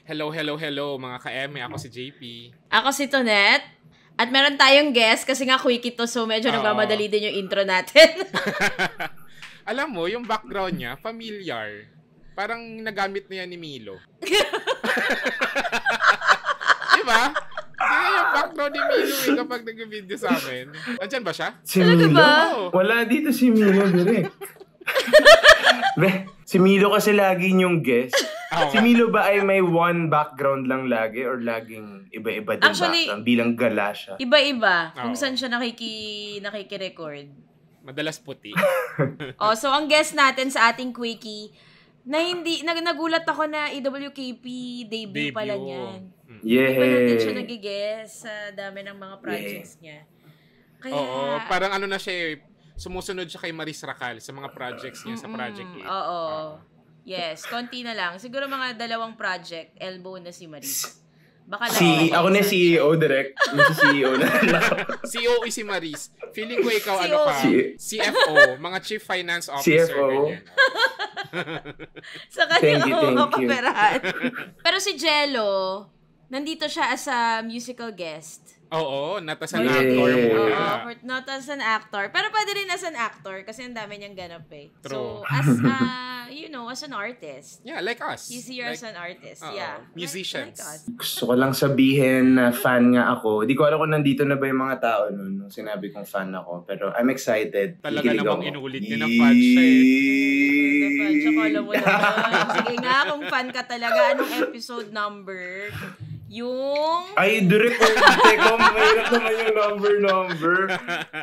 Hello, hello, hello mga ka-eme. Ako si JP. Ako si Tonet. At meron tayong guest kasi nga quickie to, so medyo nagmamadali din yung intro natin. Alam mo, yung background niya, familiar. Parang nagamit na yan ni Milo. Diba? Kaya yung background ni Milo kapag nag-video sa amin. Andyan ba siya? Si Milo? Ba? Wala dito si Milo direct. Si Milo kasi lagi yung guest. Si Milo ba ay may one background lang lagi or laging iba-iba din background bilang gala siya? Iba-iba. Kung saan siya nakiki-record. Madalas puti. So ang guest natin sa ating quickie, na hindi, nagulat ako na EWKP debut pala niyan. Yeah. Hindi pa natin siya nagigess sa dami ng mga projects niya. Kaya, Oo, parang ano na siya sumusunod siya kay Maris Racal sa mga projects niya sa Project 8. Oo. Yes, konti na lang. Siguro mga 2 project, elbow na si Maris. Baka ako na CEO direct. Yung CEO na. CEO si Maris. Feeling ko ikaw ano ka? CFO, mga Chief Finance Officer. CFO. Sa kanya ako makaperahan. Pero si Jello, nandito siya as a musical guest. Oo, not as an actor muna. Not as an actor. Pero pwede rin as an actor kasi ang dami niyang ganap eh. True. So, as as an artist. Yeah, like us. He's here as an artist. Yeah. Musicians. Like us. Gusto ko lang sabihin na fan nga ako. Di ko alam kung nandito na ba yung mga tao nun nung sinabi kong fan ako. Pero I'm excited. Talaga namang inulit niya ng fan siya Fan siya, kala mo naman. Sige nga, kung fan ka talaga, anong episode number? Yung... Ay, direct ko. Teka, mahirap naman yung number.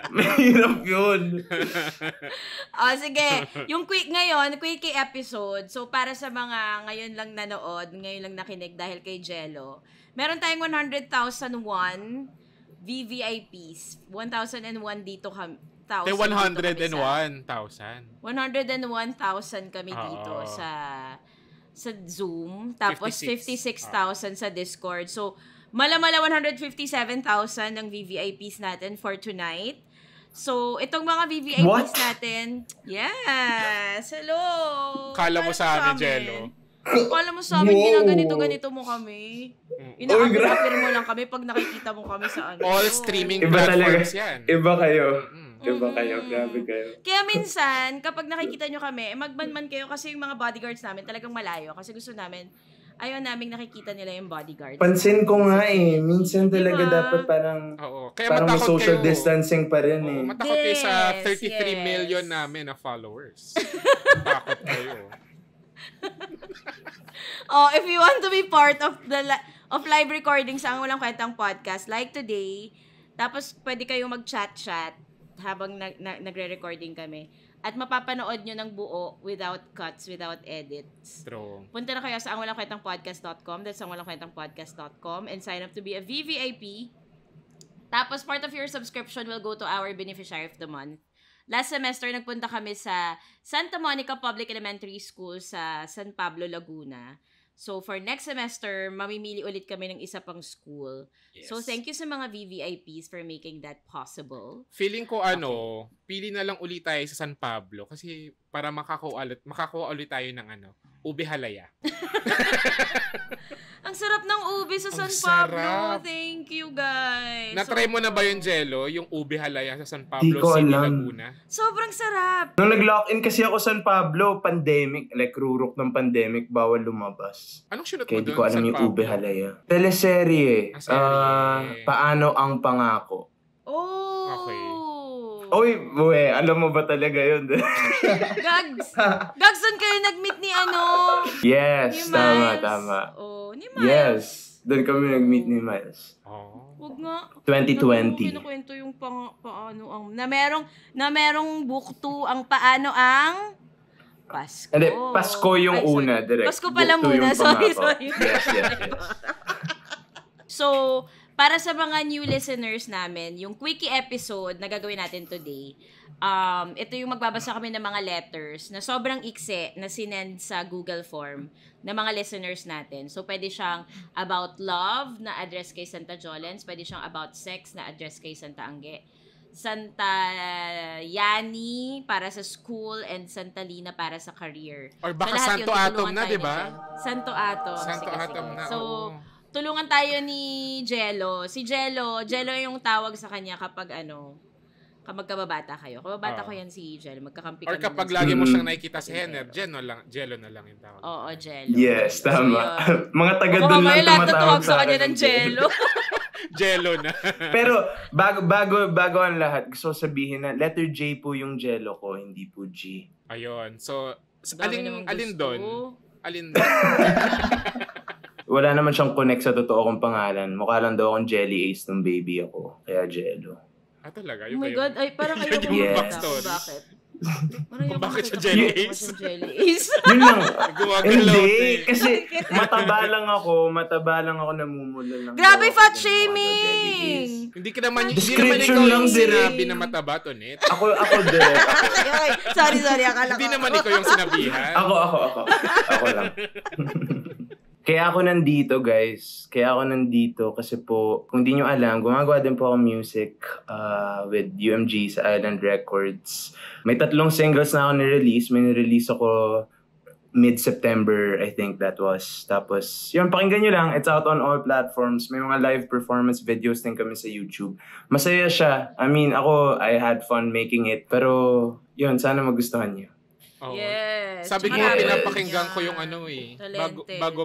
Mahirap yun. Sige. Yung quickie episode. So, para sa mga ngayon lang nanood, ngayon lang nakinig dahil kay Jello, meron tayong 100,001 VVIPs. 1,001 dito kami. 101,000. 101,000 kami dito sa Zoom, tapos 56,000 sa Discord. So, mala-mala 157,000 ang VVIPs natin for tonight. So, itong mga VVIPs natin, yes, hello! Kala mo sa amin, Jello. Kala mo sa amin, ginaganito-ganito mo kami. Ina-appear mo lang kami pag nakikita mo kami sa ano. All streaming platforms yan. Iba kayo. Diba kayo? Grabe kayo. Kaya minsan, kapag nakikita nyo kami, magman-man kayo kasi yung mga bodyguards namin talagang malayo. Kasi gusto namin, ayaw naming nakikita nila yung bodyguards. Pansin ko nga minsan talaga dapat parang may social distancing pa rin Matakot kayo sa 33 million namin na followers. Takot kayo. If you want to be part of of live recording sa Ang Walang Kwentang Podcast, like today, tapos pwede kayong mag-chat-chat habang nagre-recording kami. At mapapanood nyo ng buo without cuts, without edits. True. Punta na kayo sa angwalangkwentangpodcast.com. That's angwalangkwentangpodcast.com and sign up to be a VVIP. Tapos part of your subscription will go to our beneficiary of the month. Last semester, nagpunta kami sa Santa Monica Public Elementary School sa San Pablo, Laguna. So, for next semester, mamimili ulit kami ng isa pang school. Yes. So, thank you sa mga VVIPs for making that possible. Feeling ko pili na lang ulit tayo sa San Pablo kasi para makakuha ulit tayo ng ube halaya. Ang sarap ng ube sa San Pablo. Thank you, guys. Na-try mo na ba yung Jello? Yung ube halaya sa San Pablo City, Laguna? Sobrang sarap. Nung nag-lock-in kasi ako San Pablo, pandemic, like rurok ng pandemic, bawal lumabas. Anong sinot mo kaya doon? Kaya di ko alam yung ube halaya. Teleserye. Paano ang pangako? Oh! Okay. Oy, alam mo ba talaga yun? Gags, doon kayo nag-meet ni Yes, ni tama. Ni Miles. Yes, doon kami nag-meet ni Miles. Huwag nga. 2020. Kinukwento yung paano ang, na merong book 2 ang paano ang Pasko. Hindi, Pasko yung una, direct. Pasko pala muna, sorry. Yes. So, para sa mga new listeners namin, yung quickie episode na gagawin natin today, ito yung magbabasa kami ng mga letters na sobrang ikse na sinend sa Google form ng mga listeners natin. So, pwede siyang about love na address kay Santa Jolens, pwede siyang about sex na address kay Santa Angge, Santa Yani para sa school, and Santa Lina para sa career. Or baka Santo Atom na, di ba? Santo Atom. Santo Atom na, So, tulungan tayo ni Jello. Si Jello yung tawag sa kanya kapag kababata kayo. Kababata ko yan si Jello. Magkakampi kami. Or kapag lagi mo siyang nakikita sa Henner, Jello na lang yung tawag. Oo, Jello. Yes, tama. Mga taga doon lang tumatawag sa kanya ng Jello. Jello na. Pero bago ang lahat, gusto sabihin na letter J po yung Jello ko, hindi po G. Ayun. So, alin doon? Wala naman siyang connect sa totoo kong pangalan. Mukha lang daw akong Jelly Ace nung baby ako. Kaya Jello. Talaga? Oh my God. Ay, parang ayaw ko yes. Bakit? Bakit siya Jelly Ace? Yun lang. Hindi. Kasi mataba lang ako namumula lang. Grabe, fat shaming! Hindi naman ikaw yung sinabi na mataba, Tonet. Ako direct. Okay. Sorry. Akala ko. Hindi naman ikaw yung sinabihan. Ako lang. Kaya ako nandito, guys. Kasi po, kung di nyo alam, gumagawa din po ako music with UMG sa Island Records. May 3 singles na ako ni-release. May ni-release ako mid-September, I think that was. Tapos, yun, pakinggan nyo lang. It's out on all platforms. May mga live performance videos din kami sa YouTube. Masaya siya. I mean, I had fun making it. Pero, yun, sana magustuhan nyo. Oh. Yes. Sabi ko, pinapakinggan ko yung bago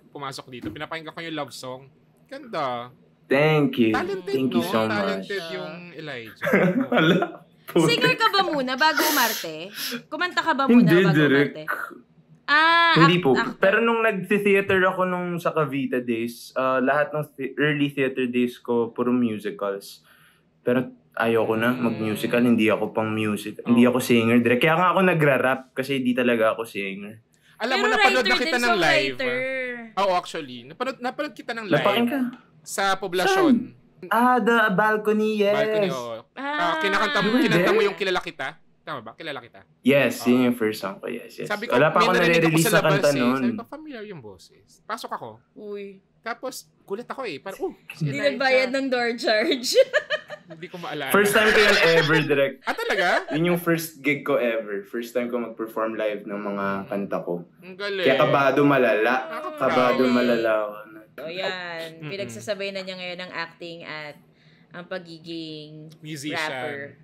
pumasok dito, pinapakinggan ko yung love song. Ganda. Thank you. Talented, Thank you so much. Talented yung Elijah. Wala. Singer ka ba muna bago umarte? Kumanta ka ba muna bago umarte? Hindi po. Pero nung nag-theater ako nung sa Cavite days, lahat ng early theater days ko, puro musicals. Pero ayoko na mag-musical, hindi ako pang music. Hindi ako singer. Kaya nga ako nagra-rap kasi hindi talaga ako singer. Alam mo, napanood na kita ng live. Oo, actually. Napanood kita ng live. Napakinggan ka? Sa Poblacion. The Balcony, yes. Balcony, oo. Kinakanta mo yung Kilala Kita. Tama ba? Kilala Kita? Yes, yun yung first song ko. Yes. Sabi ko, wala pa ako nare-release sa kanta nun. Sabi ko, familiar yung boses. Pasok ako. Uy. Tapos, gulat ako eh. Parang, hindi nagbayad ng door charge. Hindi ko maalala. First time ko yun ever direct. Talaga? Yun yung first gig ko ever. First time ko mag-perform live ng mga kanta ko. Ang galing. Kaya kabado malala. Kabado malala ako. O yan. Pinagsasabay na niya ngayon ang acting at ang pagiging musician, rapper.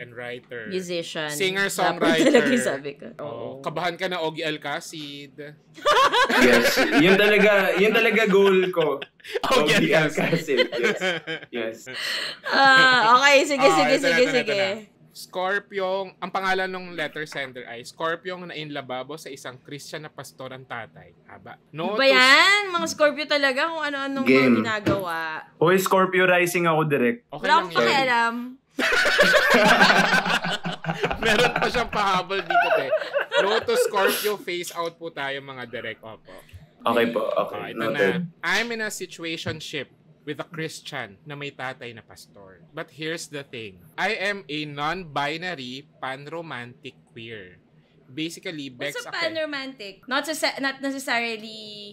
And writer. Musician. Singer-songwriter. Talaga sabi ko. Kabahan ka na Ogie Alcacid. Yes. Yun talaga goal ko. Ogie Alcacid. Yes. Okay, sige. Scorpio, ang pangalan ng letter sender ay Scorpio na in lababo sa isang Christian na pastor ang tatay. Haba. No, ba yan? Mga Scorpio talaga kung ano-anong mga ginagawa. Hoy, Scorpio rising ako direct. Okay lang yan. Pakialam. Meron pa siyang pahabol dito, te. No to Scorpio, face out po tayo mga direct. Opo. Okay po, okay. Ito na. I'm in a situationship with a Christian na may tatay na pastor. But here's the thing. I am a non-binary, pan-romantic queer. Basically, Bex... What's a pan-romantic? Not necessarily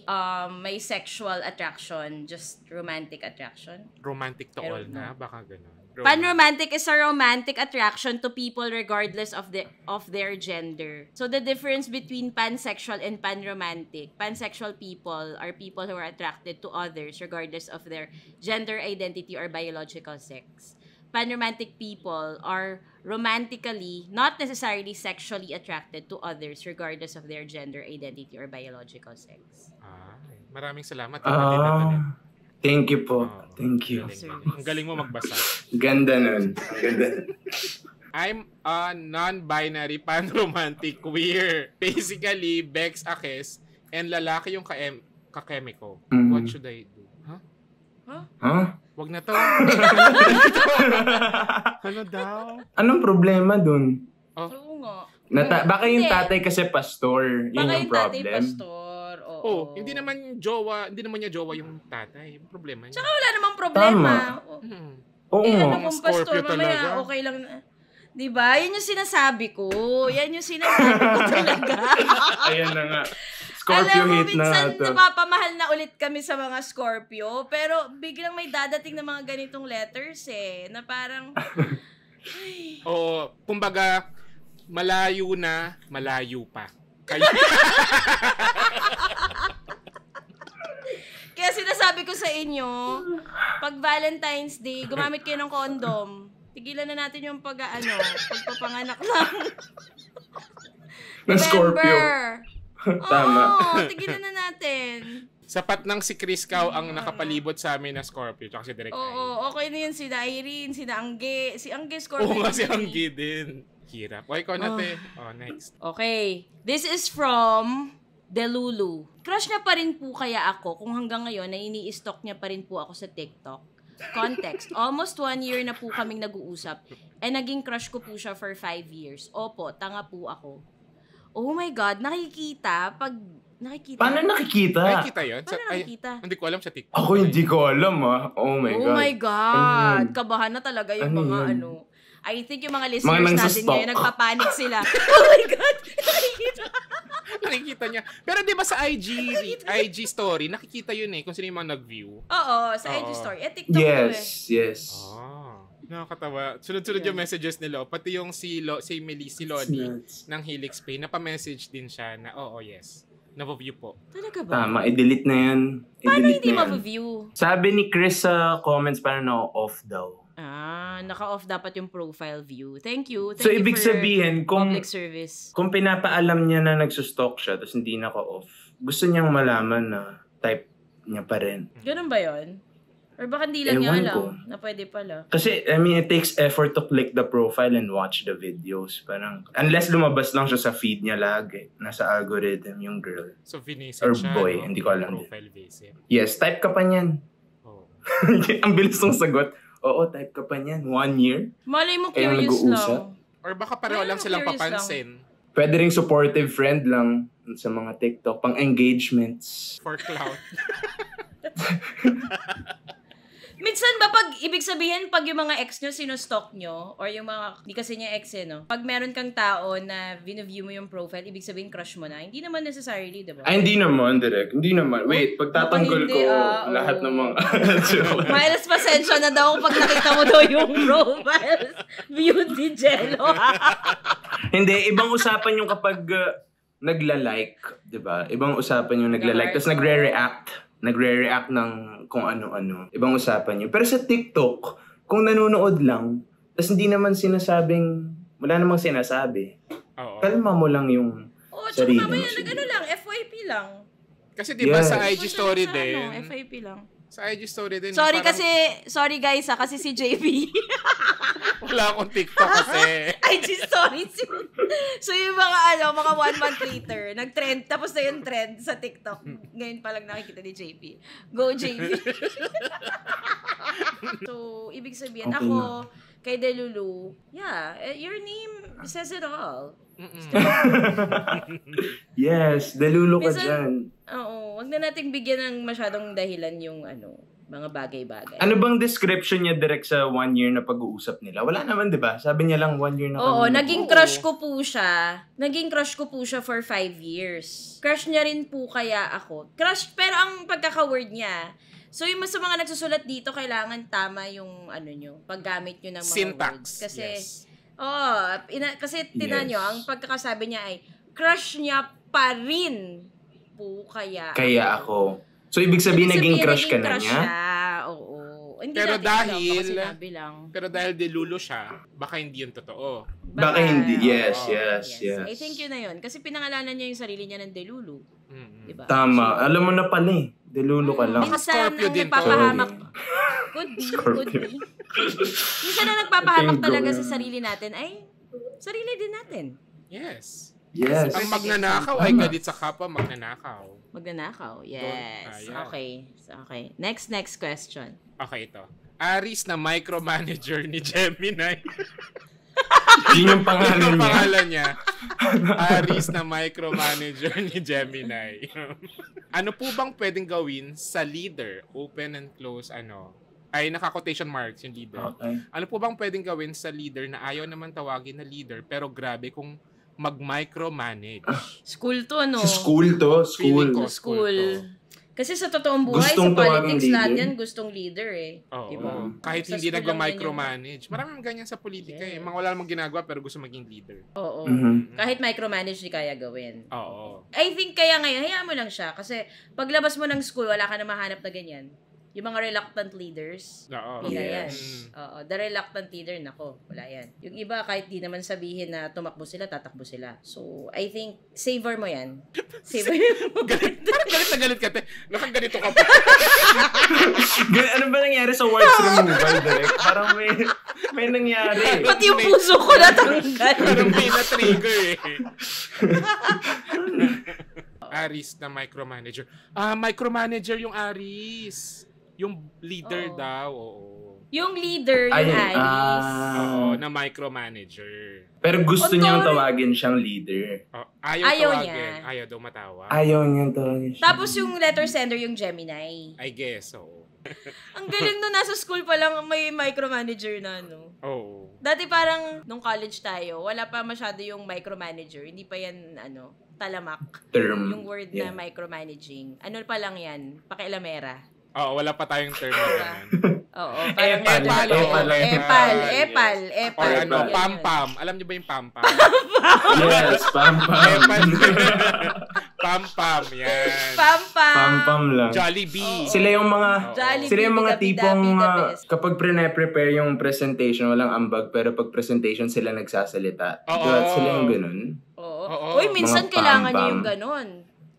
may sexual attraction, just romantic attraction. Romantic to all na? Baka ganun. Pan-romantic is a romantic attraction to people regardless of their gender. So the difference between pansexual and pan-romantic, pansexual people are people who are attracted to others regardless of their gender identity or biological sex. Pan-romantic people are romantically, not necessarily sexually attracted to others regardless of their gender identity or biological sex. Maraming salamat. Thank you po. Thank you. Ang galing mo magbasa. Ganda nun. I'm a non-binary pan-romantic queer. Basically, Bex Akes and lalaki yung kakeme ko. What should I do? Huh? Wag na to. Ano daw? Anong problema dun? Oo nga. Baka yung tatay kasi pastor. Yun yung problem. Tatay pastor. Hindi naman niya jowa yung tatay. Yung problema niya. Tsaka wala namang problema. Oo. Ano kung pastor, mamaya okay lang na. Diba? Yan yung sinasabi ko. Yan yung sinasabi ko talaga. Ayan na nga. Scorpio Alam mo, hate na minsan ito. napapamahal na ulit kami sa mga Scorpio, pero biglang may dadating na mga ganitong letters na parang, ay, O, kumbaga, malayo na, malayo pa. Kayo. Kaya sinasabi ko sa inyo, pag Valentine's Day, gumamit kayo ng condom. Tigilan na natin yung pagpapanganak lang. Ng Scorpio. Tama. Oo, tigilan na natin. Sapat ng si Chris Cow ang nakapalibot sa amin na Scorpio tsaka si Direk Ai. Oo, okay na yun. Sina Irene, sina Angge. Si Angge, Scorpio. Oo nga si yun Anggi din. Hirap. O, ikaw na, te. Next. Okay. This is from Delulu. Crush niya pa rin po kaya ako kung hanggang ngayon na ini-stalk niya pa rin po ako sa TikTok. Context. Almost 1 year na po kaming nag-uusap and naging crush ko po siya for 5 years. Opo, tanga po ako. Oh my God, nakikita. Paano nakikita? Nakikita yun? Paano nakikita? Hindi ko alam sa TikTok. Ako hindi ko alam Oh my God. Oh my God. Ano yun? Kabahan na talaga yung Ano mga yun? I think yung mga listeners natin nangsa-stalk. ngayon, nagpapanik sila. Oh my God! Nakikita. Nakikita niya. Pero di ba sa IG story, nakikita yun kung sino yung mga nag-view. Oo, sa IG Oo. story. TikTok to Yes. Nakakatawa. Sunod-sunod yung messages nila. Pati yung si Loli ng Helix Pay, napamessage din siya na, yes. Navo-view po. Talaga ba? Tama, i-delete na yan. Paano I-delete hindi na yan. ma-view? Sabi ni Chris sa comments, parang off daw. Naka-off dapat yung profile view. Thank you. So, Thank you ibig for sabihin, public service. kung pinapaalam niya na nagsustalk siya, tapos hindi naka-off, gusto niyang malaman na type niya pa rin. Ganun ba yun? Or baka hindi lang niya Ewan alam ko. na pwede pala. Kasi, it takes effort to click the profile and watch the videos. Parang, unless lumabas lang siya sa feed niya lagi, nasa algorithm yung girl. So, vinisip Or siya. boy, hindi ko alam. Profile visit. Yes, type ka pa niyan. Oh. Ang bilis ng sagot. Oo, type ka pa niyan. 1 year. Malay mo Kaya curious nag-uusap. lang. Or baka pareho lang silang Curious papansin. Pwede ring supportive friend lang sa mga TikTok, pang engagements. For clout. Minsan ba ibig sabihin, pag yung mga ex nyo sinustalk nyo, or yung mga, di kasi niya ex no? Pag meron kang tao na view mo yung profile, ibig sabihin crush mo na. Hindi naman necessarily, diba? Ay, hindi naman, direct. Hindi naman. Wait, pagtatanggol ko lahat ng mga... Miles, pasensya na daw pag nakita mo daw yung profile. Beauty Jello. Hindi, ibang usapan yung kapag nagla-like, di ba? Ibang usapan yung nagla-like, tapos nagre-react ng kung ano-ano. Ibang usapan yun. Pero sa TikTok, kung nanonood lang, tapos hindi naman wala namang sinasabi. Oo. Kalma mo lang yung Tsaka sarili mamaya mo. lang, FYP lang. Kasi di ba Yes. sa IG story Sa din, FYP lang. sa IG story din, Sorry guys kasi si JP. wala akong TikTok kasi. IG stories yun. So yung mga mga 1 month later, nag-trend, tapos na yung trend sa TikTok. Ngayon pa lang nakikita ni JP. Go JP. So, ibig sabihin, Okay ako, kay Delulu, your name says it all. Yes, dalulo ka Minsan- dyan. Oo, wag na nating bigyan ng masyadong dahilan yung mga bagay-bagay. Ano bang description niya direct sa 1 year na pag-uusap nila? Wala naman, di ba? Sabi niya lang 1 year na Oo, kami. naging crush ko po siya. Naging crush ko po siya for 5 years. Crush niya rin po kaya ako. Crush, pero ang pagkaka-word niya, so yung sa mga nagsusulat dito, kailangan tama yung paggamit nyo ng mga Syntax. words. Kasi, Yes. kasi tinan nyo, ang pagkakasabi niya ay, crush niya pa rin po kaya Ako. So, ibig sabihin, naging crush ka na niya? Oo. Hindi Pero natin alam, baka dahil- sinabi lang. Pero dahil delulo siya, baka hindi yun totoo. Baka hindi. Yes. I think yun na yun. Kasi pinangalanan niya yung sarili niya ng Delulu. Diba? Tama. Alam mo na pala Delulo ka lang. Minsan Scorpio ang din to. nagpapahamak. Could be. Minsan ang nagpapahamak Bingo talaga yan. sa sarili natin ay sarili din natin. Yes. Yes. Ang magnanakaw ay galit sa kapwa magnanakaw. Magnanakaw. Yes. Ayan. Okay. Next question. Okay, ito. Aris na micromanager ni Gemini. Yun yung pangalan Ano niya. pangalan niya? Aris na micromanager ni Gemini. Ano po bang pwedeng gawin sa leader? Open and close, ay naka-quotation marks yung leader. Okay. Ano po bang pwedeng gawin sa leader na ayaw naman tawagin na leader pero grabe kung mag-micromanage. School to, no? Sa school to? Feeling ko, School. Kasi sa totoong buhay, Gustong sa politics tawaging lahat leader? yan, gustong leader eh. Oo. Diba? Kahit Sa hindi school lang nag-micromanage. Maraming ganyan sa politika eh. Mga wala namang ginagawa pero gusto maging leader. Oo. Mhm. Kahit micromanage di kaya gawin. Oo. I think kaya ngayon, hayaan mo lang siya. Kasi paglabas mo ng school, wala ka na mahanap na ganyan. Yung mga reluctant leaders, Oo. pila yan. Yes. Oo, the reluctant leader, nako, wala yan. Yung iba, kahit di naman sabihin na tumakbo sila, tatakbo sila. So, I think, savor mo yan. Savor mo. Parang galit na galit ka, te. Nakang ganito ka pa. Ano ba nangyari sa words removal, direct? Parang may nangyari. Pati yung puso ko natanggal. Parang may na-trigger eh. Aris na micromanager. Micromanager yung Aris. Yung leader Oo. daw, oo. Yung leader, yung Ayun, Aris. Oo, na micromanager. Pero gusto niyang Ontori. tawagin siyang leader. Oh, Ayaw ayaw niya. tawagin. Ayaw daw matawag. Ayaw niyang tawagin siya. Tapos yung letter sender, yung Gemini. I guess, oo. Ang galing no, nasa school pa lang may micromanager na, no? Oo. Dati parang, nung college tayo, wala pa masyado yung micromanager. Hindi pa yan, talamak. Term. Yung word Yeah. na micromanaging. Ano pa lang yan? Pakialamera. Oo, wala pa tayong term na ganun. Oo, parang Epal, epal, epal, epal, Or epal. ano, Ganyan. pam-pam. Alam niyo ba yung pam-pam? Yes, pam-pam. Epal. Pam-pam, yan. Pam-pam. Pam-pam lang. Jollibee. Sila yung mga Jollibee, sila yung mga bigabi, tipong dabi, the best. kapag pre-prepare yung presentation, walang ambag, pero pag presentation sila nagsasalita. Oo. Diba? Sila yung ganun. Oo. Oo. Uy, minsan Mga kailangan niyo pam-pam. yung ganon.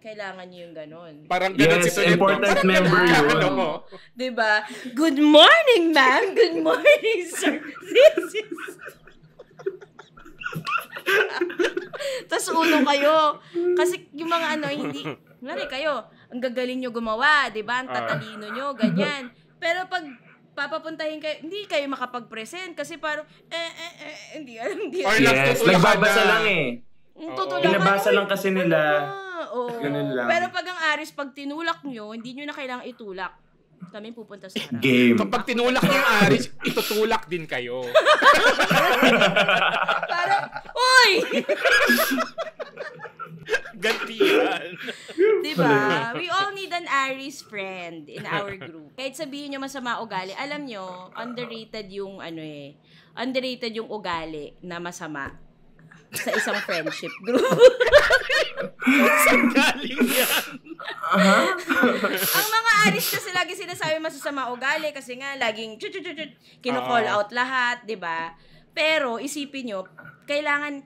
Kailangan niyo yung ganon. Parang ganun Yes, si Toledo. important Parang member ganun yun. ka, ano? Diba? Good morning, ma'am. Good morning, sir. This is... Tapos uno kayo. Kasi yung mga hindi... Ngari kayo, ang gagaling nyo gumawa, di ba? Ang tatalino nyo, ganyan. Pero pag papapuntahin kayo, hindi kayo makapag-present kasi parang, hindi alam, hindi Or alam. Yes, nagtutulakan nagbabasa na. lang eh. Tutulakan. Pinabasa lang kasi nila. Oo. Ganun lang. Pero pag ang Aris, pag tinulak nyo, hindi nyo na kailangang itulak. Kami pupunta sa harap. Game. Kapag tinulak niyo yung Aris, itutulak din kayo. Parang, uy! Gantihan. Diba? We all need an Aries friend in our group. Kahit sabihin nyo masama ugali, alam nyo, underrated yung underrated yung ugali na masama sa isang friendship group. Saan galing yan? Ang mga Aries kasi lagi sinasabi masasama ugali kasi nga laging kino-call out lahat, 'di ba? Pero isipin nyo, kailangan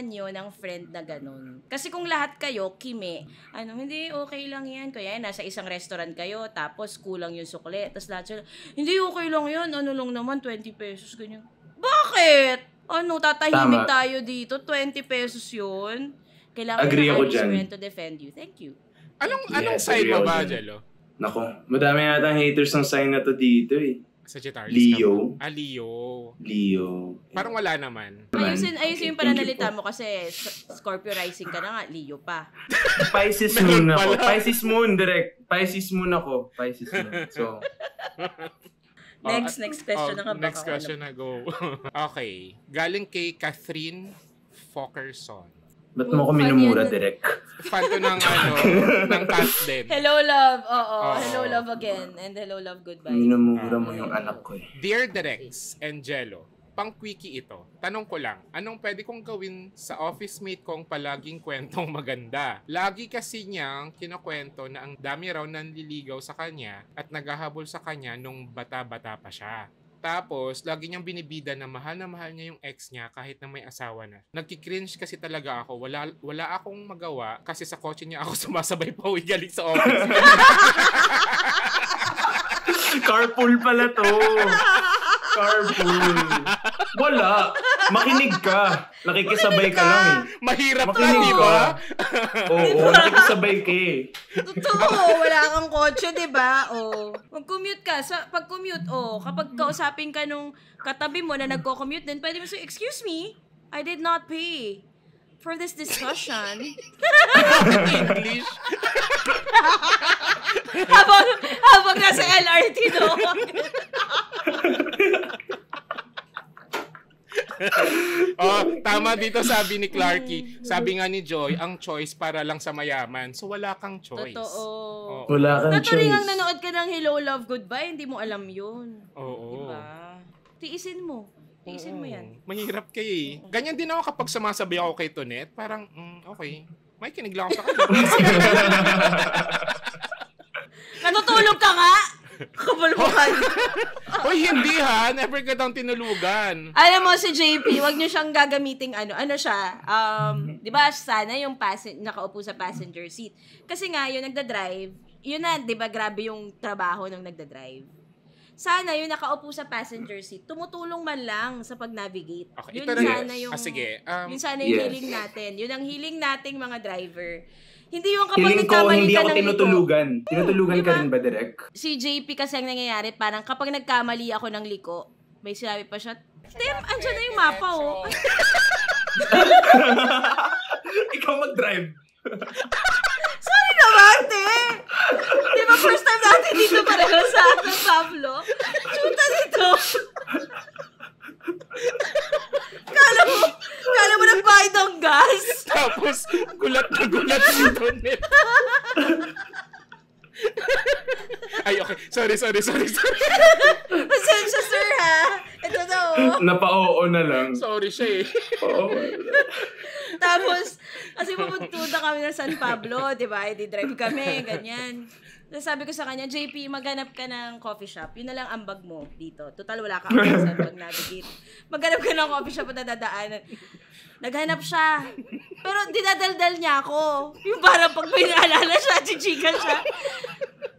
nyo ng friend na ganun. Kasi kung lahat kayo, hindi, okay lang yan. Kaya nasa isang restaurant kayo, tapos kulang yung sukle. Tapos lahat sila, hindi, okay lang yan. Ano lang naman, 20 pesos, ganyan. Bakit? Tatahimik Tama. tayo dito. 20 pesos yun. Kailangan Agree ng ako Aries dyan. friend to defend you. Thank you. Anong Yes, side agree mo ako ba, dyan. Jello? Nako, madami yata haters ng sign na to dito eh. Sagittarius Leo. ka ba? Leo. Leo. Parang wala naman. Ayusin Okay, yung thank pananalita you mo kasi Scorpio rising ka na nga, Leo pa. Pisces Meron moon ako. pala. Pisces moon, direct. Pisces moon ako. Pisces moon. So, Next question na ka ba? Next question na go. Okay. Galing kay Catherine Fockerson. ba't mo ako minumura, direct? Fan to ng ng cat din. Hello, love. Oo. Oo. Hello, love again. And hello, love, goodbye. Minumura mo yung anak ko eh. Dear Derex and Jello, pang-quickie ito. Tanong ko lang, anong pwede kong gawin sa office mate kong palaging kwentong maganda? Lagi kasi niyang kinakwento na ang dami raw nanliligaw sa kanya at naghahabol sa kanya nung bata-bata pa siya. Tapos, lagi niyang binibida na mahal niya yung ex niya kahit na may asawa na. Nagki-cringe kasi talaga ako. Wala akong magawa kasi sa kotse niya ako sumasabay pa uwi galing sa office. Carpool pala to. Carpool. Wala. Makinig ka. Nakikisabay ka lang eh. Mahirap na, Makinig di ka. ba? Oo, nakikisabay ka eh. Totoo, wala kang kotse, di ba? Mag-commute ka. Pag-commute, kapag kausapin ka nung katabi mo na nagko-commute din, pwede mo say, excuse me, I did not pay for this discussion. English. habang nasa LRT doon. Tama dito sabi ni Clarky. Sabi nga ni Joy, ang choice para lang sa mayaman. So wala kang choice. Totoo. Oo. Wala kang choice. Naturingang nanood ka ng Hello, Love, Goodbye, hindi mo alam yun. Oo. Diba? Tiisin mo. Tiisin mo yan. Mahirap kayo eh. Ganyan din ako kapag sumasabi ako kay Tonet. Parang, okay. May kinig lang ako sa kanya. Natutulog ka nga? Kapal mo ka. Hoy, hindi ha. Never ka daw tinulugan. Alam mo, si JP, wag niyo siyang gagamiting ano siya, di ba, sana yung nakaupo sa passenger seat. Kasi nga, yung nagda-drive, yun na, di ba, grabe yung trabaho ng nagda-drive. Sana yung nakaupo sa passenger seat, tumutulong man lang sa pag-navigate. Okay, yun ito rin. sana yung, sige. yun sana yung Yes. healing natin. Yun ang healing nating mga driver. Hindi yung kapag Feeling ko, nagkamali hindi ka ako ng liko. tinutulugan. Tinutulugan Diba? ka rin ba, Direk? Si JP kasi ang nangyayari, parang kapag nagkamali ako ng liko, may sinabi pa siya, Tim, andyan na yung mapa, oh. Ay, Ikaw mag-drive. sorry naman, te. Di ba first time natin dito pareho sa Pablo? Chuta dito. Kala mo nagbayad ng gas? Tapos, gulat na gulat si Tonet. Ay, okay. Sorry. Pasensya, sir, ha? Ito na, oh. Napa-oo na lang. Sorry siya eh. Oo. Tapos, kasi pupunta kami ng San Pablo, di ba? Di-drive kami, ganyan. Tapos sabi ko sa kanya, JP, maghanap ka ng coffee shop. Yun na lang ang bag mo dito. Total, wala ka sa pag-navigate. Maghanap ka ng coffee shop na dadaanan. Naghanap siya. Pero dinadaldal niya ako. Yung parang pag may naalala siya, chichika siya.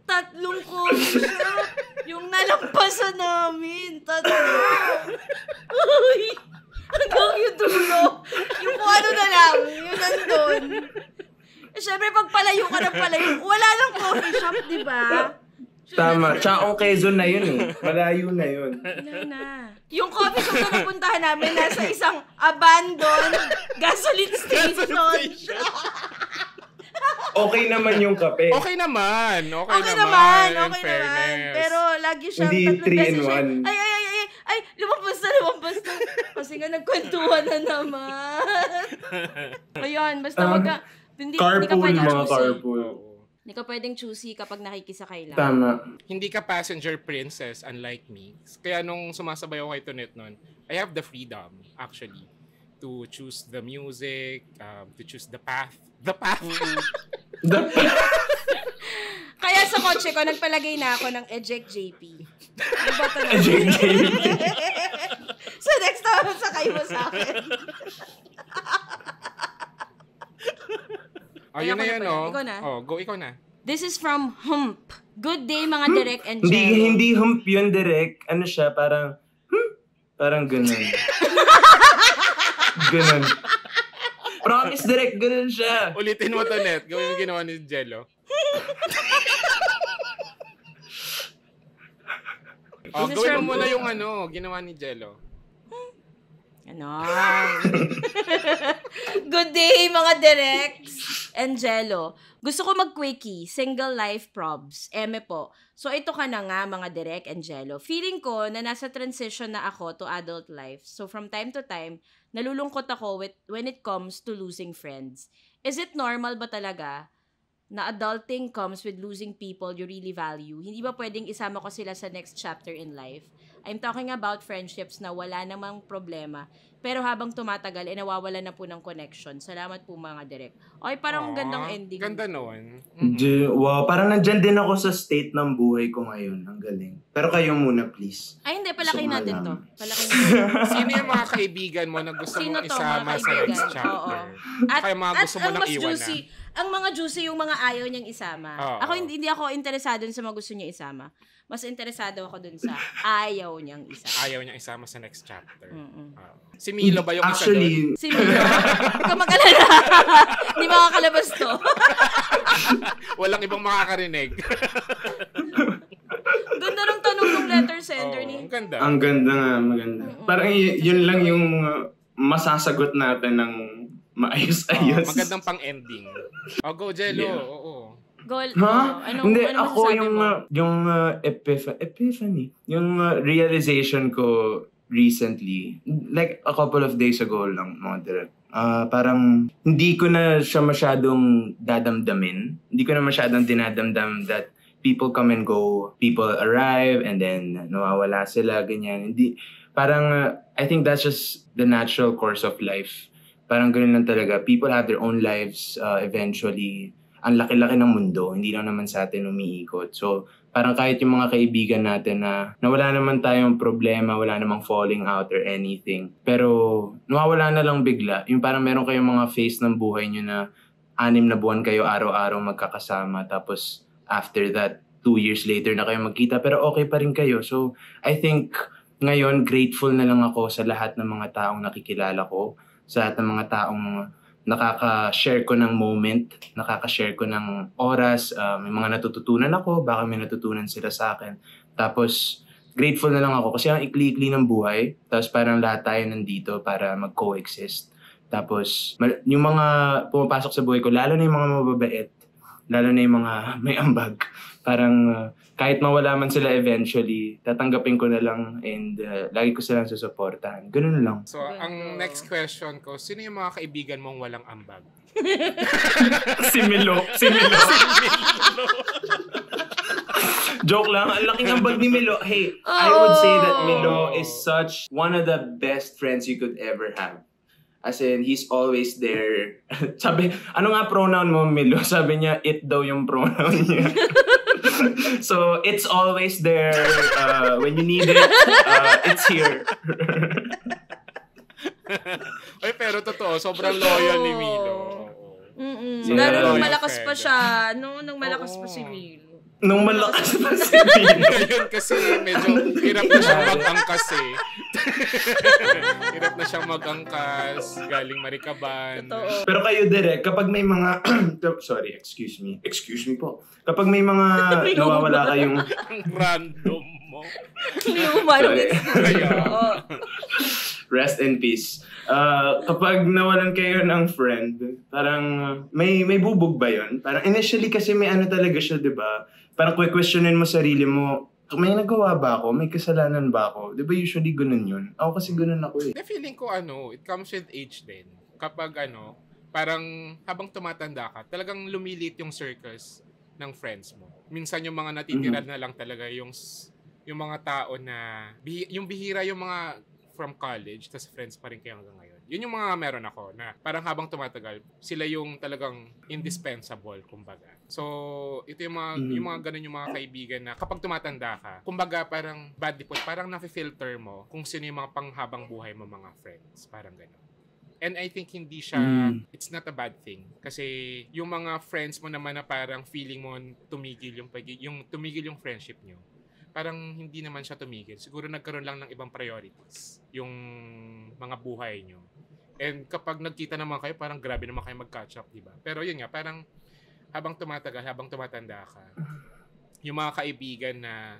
3 coffee shop. Yung nalampasan namin. 3. Uy! Hanggang yung dulo. Yung kung ano na lang. Yung nandun. Siyempre, pag palayo ka ng palayo, wala lang coffee shop, di ba? Tama. Chaong Quezon na yun eh. Malayo na yun. Wala na. Yung coffee shop na napuntahan namin, nasa isang abandoned gasoline station. Okay naman yung kape. Okay naman. Okay naman. In fairness. Pero lagi siyang Hindi 3 in 1. Ay, lumabas na. Kasi nga nagkwentuhan na naman. Ayun, basta wag ka, hindi ka Carpool, pwedeng mga choosy. carpool. Hindi ka pwedeng choosy kapag nakikisakay lang. Tama. Hindi ka passenger princess unlike me. Kaya nung sumasabay ako kay Tonet nun, I have the freedom, actually, to choose the music, to choose the path. The path! Kaya sa kotse ko, nagpalagay na ako ng Eject JP. Diba ito na? Eject JP. So next time, sakay mo sa akin. Ayun na Ako na yan, pala. oh. Ikaw na? Oh, go, ikaw na. This is from Hump. Good day, mga Direk and Hindi, Jello. hindi hump yun, Direk. Ano siya, parang, parang ganun. Ganun. Promise, Direk, ganun siya. Ulitin mo, Tonet. Gawin yung ginawa ni Jello. Oh, This is gawin from- mo muna yung ginawa ni Jello. Ganon. Good day, mga Directs and Jello. Gusto ko mag-quickie. Single life probs. Eme po. So, ito ka na nga, mga Direk and Jello. Feeling ko na nasa transition na ako to adult life. So, from time to time, nalulungkot ako when it comes to losing friends. Is it normal ba talaga na adulting comes with losing people you really value? Hindi ba pwedeng isama ko sila sa next chapter in life? I'm talking about friendships na wala namang problema, pero habang tumatagal, nawawala na po ng connection. Salamat po, mga Direk. Okay, parang gandang ending. Ganda nun. Wow, parang nandyan din ako sa state ng buhay ko ngayon. Ang galing. Pero kayo muna, please. Ay, hindi. Palakin Gusto natin ko to. malaman. Palakin natin. Sino yung mga kaibigan mo na gusto Sino mong to, isama mga sa kaibigan? next chapter? Oo. Kaya mga gusto mo ang nang mas iwan juicy, ang mga juicy yung mga ayaw niyang isama. Oo. Ako, hindi ako interesado sa mga gusto niya isama. Mas interesado ako dun sa ayaw niyang isama. Ayaw niya isama sa next chapter. Mm-mm. Si Milo ba yung isa doon? Actually, Si Milo. Huwag ka mag-alala. Hindi makakalabas to. Walang ibang makakarinig. Ganda ng tanong ng letter sender ni. Ang ganda. ang ganda nga, maganda. Parang yun lang yung masasagot natin ng maayos-ayos. Magandang pang-ending. Go, Jello. Yeah. Oo. Goal. Ha? Hindi, ano ako masasabi yung mo? epiphany, yung realization ko recently, like a couple of days ago lang, mga direct. Parang hindi ko na siya masyadong dadamdamin. Hindi ko na masyadong dinadamdam that people come and go, people arrive and then nawawala sila, ganyan. Hindi, parang I think that's just the natural course of life. Parang ganun lang talaga. People have their own lives eventually. Ang laki-laki ng mundo, hindi lang naman sa atin umiikot. So, parang kahit yung mga kaibigan natin na wala naman tayong problema, wala namang falling out or anything. Pero, nawawala na lang bigla. Yung parang meron kayong mga phase ng buhay nyo na 6 na buwan kayo araw-araw magkakasama. Tapos, after that, 2 years later na kayo magkita. Pero okay pa rin kayo. So, I think, ngayon, grateful na lang ako sa lahat ng mga taong nakikilala ko. Sa lahat ng mga taong nakaka-share ko ng moment, nakaka-share ko ng oras, may mga natututunan ako, baka may natutunan sila sa akin. Tapos, grateful na lang ako kasi ang ikli-ikli ng buhay, tapos parang lahat tayo nandito para mag-coexist. Tapos, yung mga pumapasok sa buhay ko, lalo na yung mga mababait, lalo na yung mga may ambag, parang kahit mawala man sila eventually, tatanggapin ko na lang and lagi ko silang susuportahan. Ganun lang. So, ang next question ko, sino yung mga kaibigan mong walang ambag? Si Milo. Joke lang. Ang laking ambag ni Milo. Hey, I would say that Milo is such one of the best friends you could ever have. As in, he's always there. Sabi, ano nga pronoun mo, Milo? Sabi niya, it daw yung pronoun niya. So, it's always there. When you need it, it's here. Ay, pero totoo, sobrang loyal ni Milo. Lalo nung malakas pa siya. Nung malakas pa si Milo. Nung malakas pa si Milo. Ngayon kasi medyo hirap na siyang mag-angkas eh. Hirap na siyang mag-angkas, galing Marikaban. Totoo. Pero kayo direct, kapag may mga... Sorry, excuse me po. Kapag may mga nawawala kayong... Ang random mo. Human. Rest in peace. Kapag nawalan kayo ng friend, parang may bubog ba yun? Parang initially kasi may ano talaga siya, di ba? Parang questionin mo sarili mo, may nagawa ba ako? May kasalanan ba ako? Di ba usually ganun yun? Ako kasi ganun ako eh. Feeling ko it comes with age din. Kapag parang habang tumatanda ka, talagang lumilit yung circles ng friends mo. Minsan yung mga natitira na lang talaga yung mga tao na, yung bihira yung mga from college, tas friends pa rin kayo hanggang ngayon. Yun yung mga meron ako na parang habang tumatagal, sila yung talagang indispensable, kumbaga. So, ito yung mga ganun yung mga kaibigan na kapag tumatanda ka, kumbaga parang bad default, parang nafe-filter mo kung sino yung mga panghabang buhay mo mga friends. Parang ganun. And I think hindi siya, it's not a bad thing. Kasi yung mga friends mo naman na parang feeling mo tumigil yung friendship nyo, parang hindi naman siya tumigil. Siguro nagkaroon lang ng ibang priorities yung mga buhay nyo. And kapag nagkita naman kayo, parang grabe naman kayo mag-catch up, diba? Pero yun nga, parang habang tumatagal, habang tumatanda ka, yung mga kaibigan na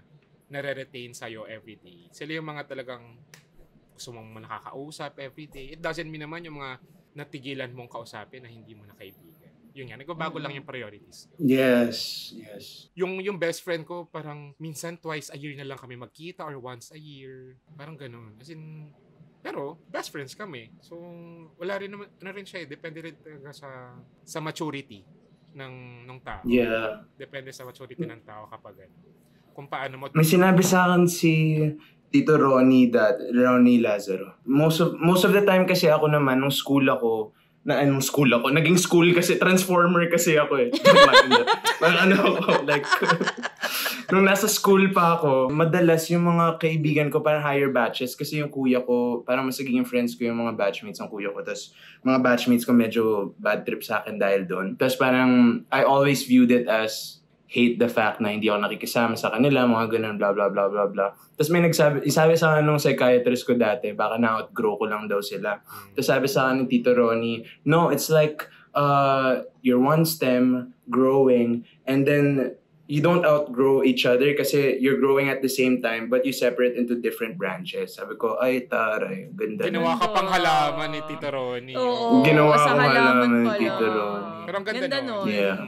nare-retain sa'yo everyday, sila yung mga talagang gusto mong nakakausap everyday. It doesn't mean naman yung mga natigilan mong kausapin na hindi mo na kaibigan. Yun nga, nagbabago lang yung priorities. Yes. Yung best friend ko, parang minsan twice a year na lang kami magkita or once a year. Parang ganun. As in, pero best friends kami. So, wala rin naman, siya eh. Depende rin talaga sa maturity ng tao. Yeah. Depende sa maturity ng tao kapag kung paano mo... May sinabi sa akin si Tito Ronnie Lazaro. Most of the time kasi ako naman, nung school ako, naging school kasi, transformer kasi ako eh. Parang like, nung nasa school pa ako, madalas yung mga kaibigan ko parang higher batches kasi yung kuya ko, parang mas naging friends ko yung mga batchmates ng kuya ko. Tapos mga batchmates ko medyo bad trip sa akin dahil doon. Tapos parang, I always viewed it as hate the fact na hindi ako nakikisama sa kanila, mga ganun, blah, blah, blah, blah, blah. Tapos may isabi sa akin nung psychiatrist ko dati, baka na-outgrow ko lang daw sila. Tapos sabi sa akin ng Tito Ronnie, no, it's like, you're one stem, growing, and then you don't outgrow each other kasi you're growing at the same time, but you separate into different branches. Sabi ko, ay, taray, ganda. Ginawa ka pang halaman ni Tito Ronnie. Oo, ginawa sa ko halaman ni pala. Tito Ronnie. Pero ang ganda nun. Yeah.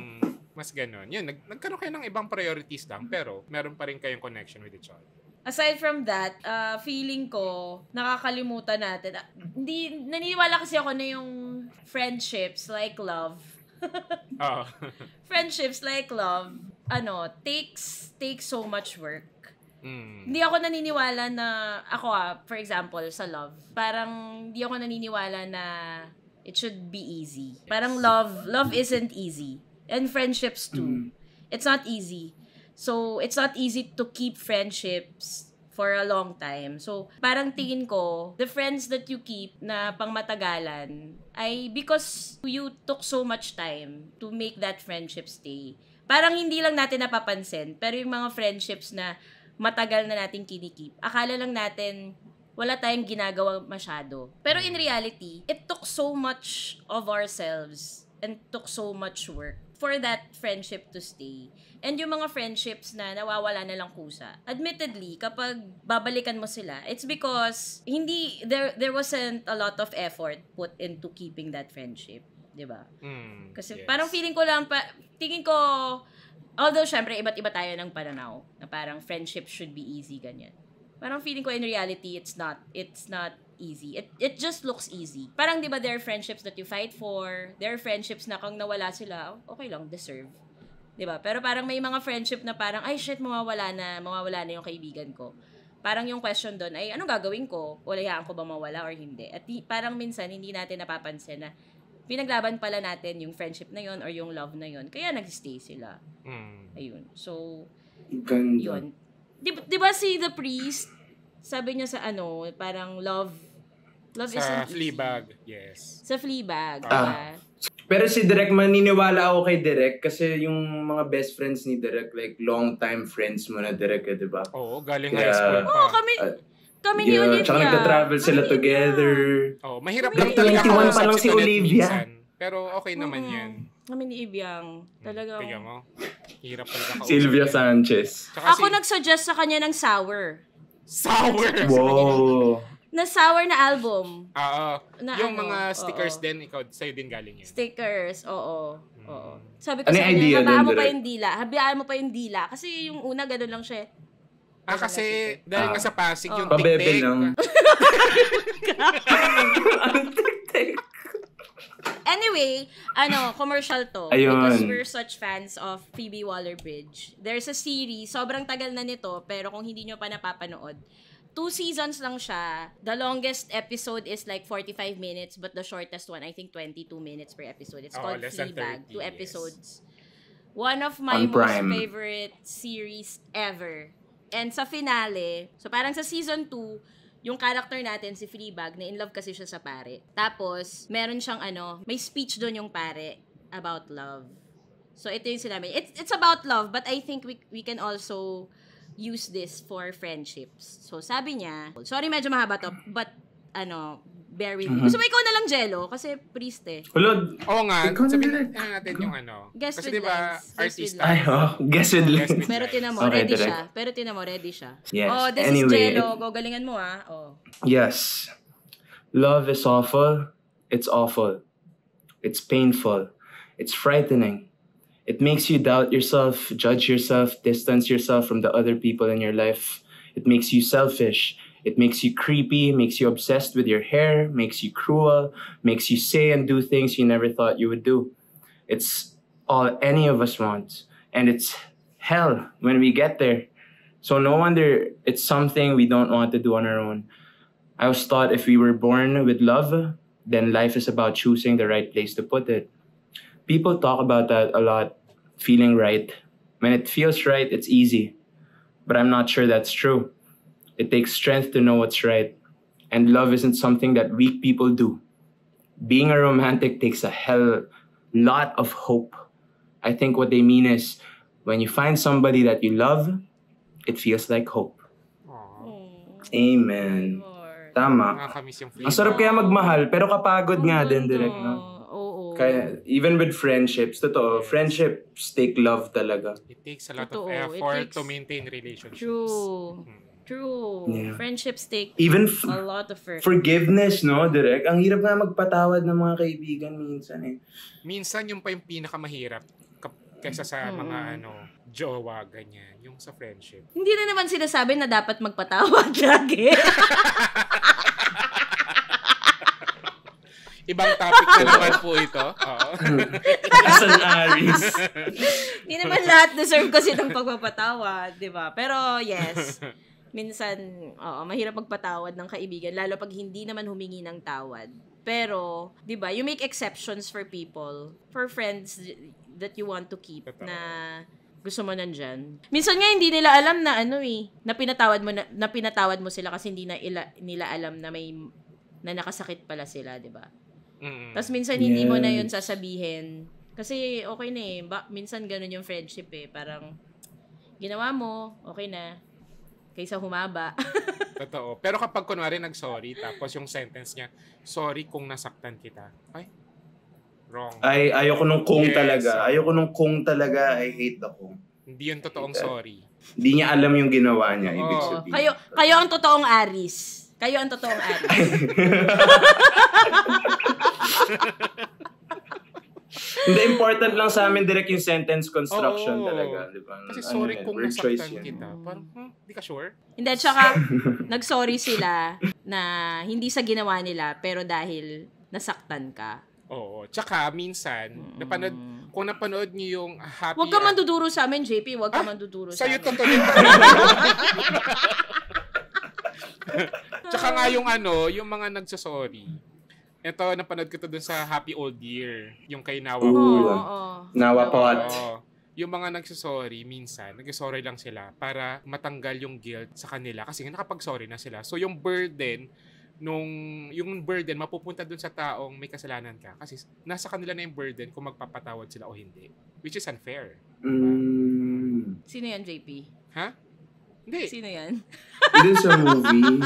Mas ganun. Yun, nagkaroon kayo ng ibang priorities lang, pero meron pa rin kayong connection with each other. aside from that, feeling ko, nakakalimutan natin. Hindi, naniniwala kasi ako na yung friendships like love. Oo. Friendships like love, takes so much work. Mm. Hindi ako naniniwala na, for example, sa love, parang hindi ako naniniwala na it should be easy. Parang love isn't easy. And friendships too. It's not easy. So, it's not easy to keep friendships for a long time. So, parang tingin ko, the friends that you keep na pangmatagalan ay because you took so much time to make that friendship stay. Parang hindi lang natin napapansin, pero yung mga friendships na matagal na natin kinikip, akala lang natin wala tayong ginagawa masyado. Pero in reality, it took so much of ourselves and took so much work for that friendship to stay. And yung mga friendships na nawawala na lang kusa, admittedly, kapag babalikan mo sila, it's because there wasn't a lot of effort put into keeping that friendship. Diba? Kasi Yes. parang feeling ko lang, tingin ko, although syempre iba't iba tayo ng pananaw, na parang friendship should be easy, ganyan. Parang feeling ko in reality, it's not easy. It just looks easy. Parang 'di ba there are friendships that you fight for, there are friendships na kung nawala sila, okay lang, deserve. 'Di ba? Pero parang may mga friendship na parang ay shit, mawawala na yung kaibigan ko. Parang yung question doon ay anong gagawin ko? Walayaan ko ba mawala or hindi? At parang minsan hindi natin napapansin na pinaglaban pala natin yung friendship na yon or yung love na yon, kaya nag-stay sila. Ayun. So, Ganda. yun. Di ba si The Priest, sabi niya sa parang love isn't Sa easy. Fleabag, yes. Sa Fleabag, Ah. diba? Pero si Direk, maniniwala ako kay Direk kasi yung mga best friends ni Direk, like long time friends mo na Direk, di ba? Oo, galing Kaya- high school pa. Oo, kami ni Olivia. Tsaka nagka-travel sila Kami ni together. Oh, mahirap Kami lang ni talaga 21 pa kausap lang si Tonet Olivia. minsan. Pero okay naman yan. Kami ni Ibiang. Talaga. Tingnan mo. Hirap talaga kausap. Silvia yan. Sanchez. Tsaka Ako nag-suggest sa kanya ng sour. Sour! Wow. Na sour na album. Oo. Na Yung ano, mga stickers oo. din, ikaw, sa'yo din galing yun. Stickers, oo. Oo. Sabi ko Ano sa yung kanya, idea habaan dun, mo pa Direk? yung dila. Habaan mo pa yung dila. Kasi yung una, ganun lang siya. Kasi dahil nga sa Pasig yung Pabebe tik-tik. lang. Anyway, commercial to. Ayun. Because we're such fans of Phoebe Waller-Bridge. There's a series, sobrang tagal na nito, pero kung hindi nyo pa napapanood, 2 seasons lang siya. The longest episode is like 45 minutes, but the shortest one, I think 22 minutes per episode. It's called less than Fleabag. 30, 2 yes. episodes. One of my On most Prime. favorite series ever. And sa finale, so parang sa season 2, yung character natin, si Fleabag, na in love kasi siya sa pare. Tapos, meron siyang may speech doon yung pare about love. So, ito yung sinabi. It's about love, but I think we can also use this for friendships. So, sabi niya, sorry, medyo mahaba to, but, bear with me. Gusto mo ikaw na lang, Jello, kasi priest eh. Hulod. Oo nga, Ikaw na sabihin direct. natin yung Guess Kasi with diba, lines. Guess with artista. lines. Ay, guess with Guess lines. with- Pero tinan mo, Okay, ready direct. siya. Pero tinan mo, ready siya. Yes. Oh, this Anyway, is Jello. Go, galingan mo Oh. Yes. Love is awful. It's awful. It's painful. It's frightening. It makes you doubt yourself, judge yourself, distance yourself from the other people in your life. It makes you selfish. It makes you creepy, makes you obsessed with your hair, makes you cruel, makes you say and do things you never thought you would do. It's all any of us want. And it's hell when we get there. So no wonder it's something we don't want to do on our own. I was taught if we were born with love, then life is about choosing the right place to put it. People talk about that a lot, feeling right. When it feels right, it's easy. But I'm not sure that's true. It takes strength to know what's right. And love isn't something that weak people do. Being a romantic takes a hell lot of hope. I think what they mean is when you find somebody that you love, it feels like hope. Aww. Amen. Lord. Tama. Nakakamiss yung Ang sarap kaya magmahal, pero kapagod nga din direct, no? Oo. Kaya, even with friendships, totoo, friendships take love talaga. It takes a lot Totoo, of it effort takes- to maintain relationships. True. Mm. True. Yeah. Friendships take Even a lot of effort. forgiveness, no, direct. Ang hirap nga magpatawad ng mga kaibigan minsan eh. Minsan yung pa yung pinakamahirap kaysa sa mga jowa, ganyan. Yung sa friendship. Hindi na naman sinasabi na dapat magpatawad lagi. Ibang topic na naman po ito. Oo. As an Aries. Hindi naman lahat deserve kasi ng pagpapatawad, di ba? Pero yes, minsan, mahirap magpatawad ng kaibigan, lalo pag hindi naman humingi ng tawad. Pero, di ba, you make exceptions for people, for friends that you want to keep, na gusto mo nandyan. Minsan nga hindi nila alam na na pinatawad mo sila kasi hindi nila alam na na nakasakit pala sila, di ba? Tapos minsan hindi mo na yun sasabihin. Kasi okay na minsan ganun yung friendship Parang, ginawa mo, okay na. Kaysa humaba. Totoo. Pero kapag kunwari nag-sorry, tapos yung sentence niya, sorry kung nasaktan kita. Ay, wrong. Ayoko nung kung talaga. Ayoko nung kung talaga. I hate the kung. Hindi yun totoong sorry. Hindi niya alam yung ginawa niya. Ibig sabihin. Kayo ang totoong Aris. Kayo ang totoong Aris. Hindi, important lang sa amin direct yung sentence construction talaga. Di ba? Kasi sorry kung nasaktan kita. Parang, di ka sure? Hindi, tsaka nag-sorry sila na hindi sa ginawa nila pero dahil nasaktan ka. Oo. Tsaka, minsan, kung napanood niyo yung happy... Huwag ka manduduro sa amin, JP. Huwag ka manduduro sa amin. Sa'yo totoo. Tsaka nga yung yung mga nagsasorry. Ito, napanood ko to dun sa Happy Old Year. Yung kay Nawa Pot. Nawa Pot. Yung mga nagsasorry, minsan, nagsasorry lang sila para matanggal yung guilt sa kanila. Kasi nakapag-sorry na sila. So, yung burden, mapupunta dun sa taong may kasalanan ka. Kasi nasa kanila na yung burden kung magpapatawad sila o hindi. Which is unfair. Sino yan, JP? Ha? Hindi. Sino yan? Dun sa movie.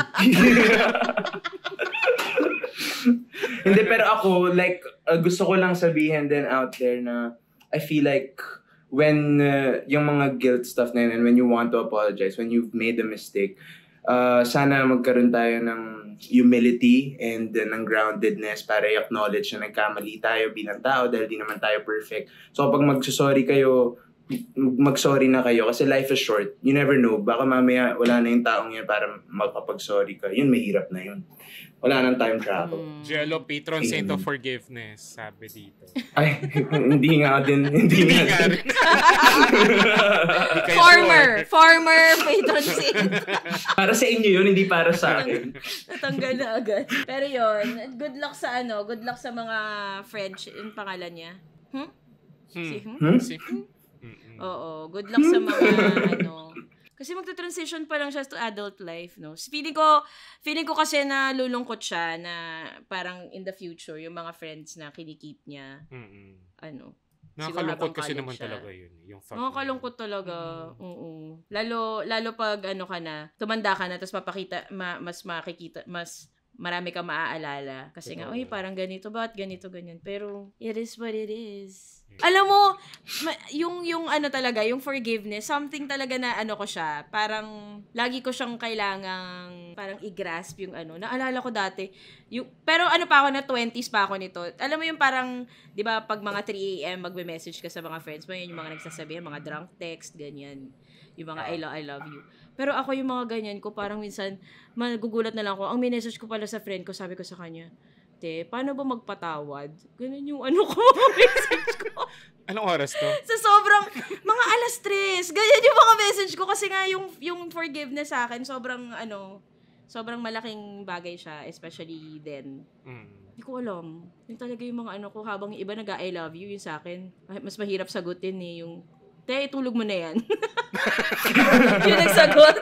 Hindi, pero ako, like, gusto ko lang sabihin din out there na I feel like when yung mga guilt stuff na yun and when you want to apologize, when you've made a mistake, sana magkaroon tayo ng humility and ng groundedness para i-acknowledge na nagkamali tayo bilang tao dahil di naman tayo perfect. So kapag magsasorry kayo, mag-sorry na kayo kasi life is short. You never know. Baka mamaya wala na yung taong yan para magpapag-sorry ka. Yun, mahirap na yun. Wala nang time travel. Jello, patron saint of forgiveness, sabi dito. Ay, hindi nga din. Hindi nga din. Former patron saint. Para sa inyo yun, hindi para sa akin. Natanggal na agad. Pero yun, good luck sa mga friends. Yung pangalan niya? Oo, good luck sa mga kasi magta-transition pa lang siya to adult life, no? Feeling ko kasi na lulungkot siya na parang in the future yung mga friends na kinikip niya. Nakakalungkot kasi naman talaga yun. Yung fact. Nakakalungkot talaga. Oo. Lalo pag ka na, tumanda ka na tapos mas marami ka maaalala. Kasi nga, parang ganito, bakit ganito, ganyan. Pero, it is what it is. Alam mo, yung talaga, yung forgiveness, something talaga na ko siya, parang, lagi ko siyang kailangang, parang i-grasp yung Naalala ko dati, pero pa ako na 20s pa ako nito. Alam mo yung parang, di ba, pag mga 3 a.m. magbe-message ka sa mga friends mo, yun yung mga nagsasabihan, mga drunk text, ganyan. Yung mga I love you. Pero ako yung mga ganyan ko, parang minsan, magugulat na lang ako. Ang minessage ko pala sa friend ko, sabi ko sa kanya, paano ba magpatawad? Ganun yung message ko. Anong oras to? Sa sobrang, mga 3:00. Ganyan yung mga message ko. Kasi nga, yung forgiveness sa akin, sobrang malaking bagay siya, especially then. Hindi ko alam. Yung talaga yung mga ko, habang yung iba nag-I love you, yung sa akin, mas mahirap sagutin yung, itulog mo na yan. Yun ang sagot.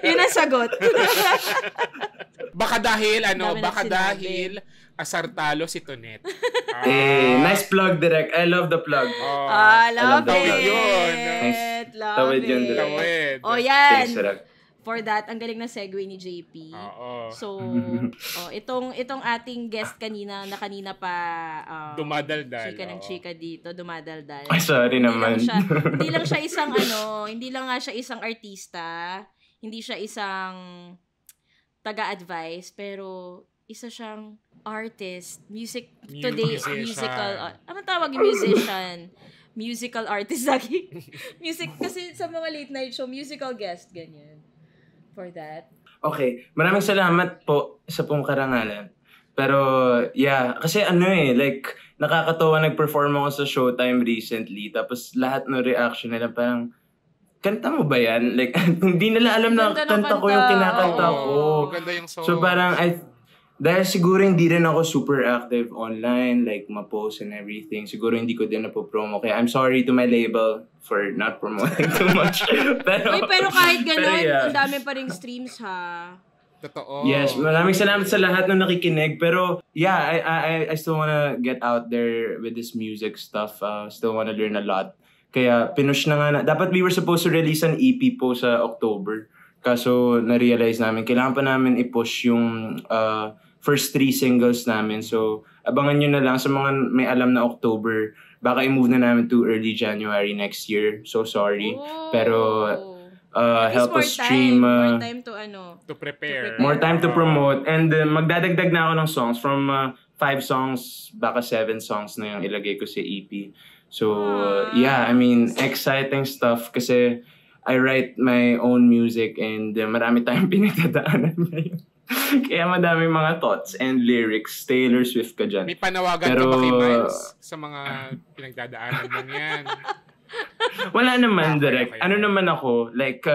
Yun ang sagot. Baka dahil asar talo si Tonet. Nice plug, Direk. I love the plug. Love it. Yun. Nice. Love Tawid yun, it. Direk. Yan. Thanks, Direk. For that, ang galing na segue ni JP. So, itong ating guest kanina pa dumadaldal. Chika ng chika dito, dumadaldal. Ay, sorry naman. Hindi lang siya isang hindi lang nga siya isang artista, hindi siya isang taga-advice, pero isa siyang artist, musical, ano tawag, musician, musical artist lagi. Music, kasi sa mga late night show, musical guest, ganyan. For that. Okay, maraming salamat po sa pong karangalan. Pero, yeah, kasi like, nakakatawa nag-perform ako sa Showtime recently, tapos lahat ng reaction nila parang, kanta mo ba yan? Like, hindi nila alam na kanta ko yung kinakanta ko. Maganda yung song. So parang, dahil siguro hindi rin ako super active online, like ma-post and everything. Siguro hindi ko din napopromo. Kaya I'm sorry to my label for not promoting too much. pero kahit gano'n, ang dami pa ring streams ha. Totoo. Yes, maraming salamat sa lahat na nakikinig. Pero yeah, I still wanna get out there with this music stuff. Still wanna learn a lot. Kaya pinush na nga dapat we were supposed to release an EP po sa October. Kaso na-realize namin, kailangan pa namin i-push yung first 3 singles namin. So, abangan nyo na lang sa mga may alam na October. Baka i-move na namin to early January next year. So, sorry. Pero, help us stream. More time to To prepare. More time to promote. And magdadagdag na ako ng songs. From 5 songs, baka 7 songs na yung ilagay ko sa EP. So, yeah, I mean, exciting stuff. Kasi, I write my own music and marami tayong pinagdadaanan ngayon. Kaya madaming mga thoughts and lyrics. Taylor Swift ka dyan. May panawagan ka ba kay Miles sa mga pinagdadaanan mo yan? Wala naman, direct. Ano naman ako, like,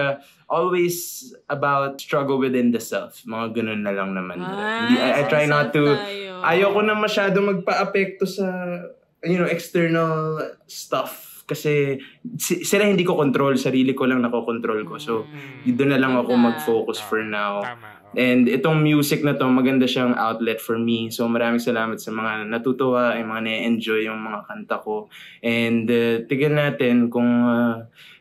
always about struggle within the self. Mga ganun na lang naman. I try not to, ayoko na masyado magpa-apekto sa, external stuff. Kasi sila hindi ko control, sarili ko lang nakokontrol ko. So, doon na lang ako mag-focus for now. Tama. And itong music na to, maganda siyang outlet for me. So, maraming salamat sa mga natutuwa, yung mga na-enjoy yung mga kanta ko. And tignan natin kung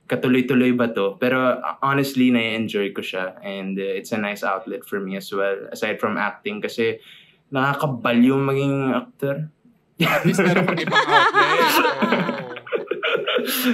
katuloy-tuloy ba to. Pero honestly, na-enjoy ko siya. And it's a nice outlet for me as well. Aside from acting, kasi nakakabaliw maging actor. At least meron pang ibang outlet.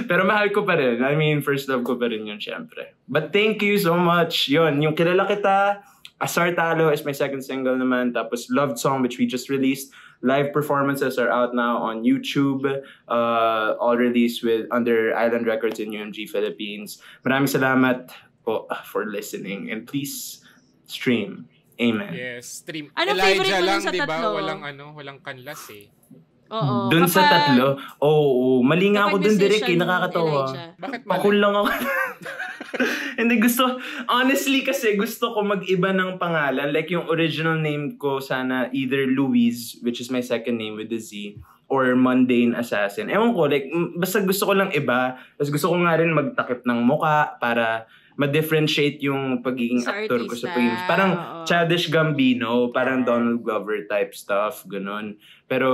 Pero mahal ko pa rin. I mean, first love ko pa rin yun, syempre. But thank you so much. Yun, yung Kilala Kita, Asar Talo is my second single naman. Tapos Loved Song, which we just released. Live performances are out now on YouTube. All released under Island Records in UMG Philippines. Maraming salamat po for listening. And please stream. Amen. Yes, stream. Ano Elijah favorite mo lang, sa di ba? tatlo? Walang kanlas eh. Oo. Dun sa tatlo, mali nga ako dun, Direk, nakakatawa. Bakit mali? Pakul lang ako. Hindi honestly kasi gusto ko mag-iba ng pangalan. Like yung original name ko sana either Louise, which is my second name with the Z, or Mundane Assassin. Ewan ko, like, basta gusto ko lang iba. Tapos gusto ko nga rin magtakip ng muka para ma-differentiate yung pagiging actor ko sa pagiging. Parang Childish Gambino, parang Donald Glover type stuff, ganun. Pero,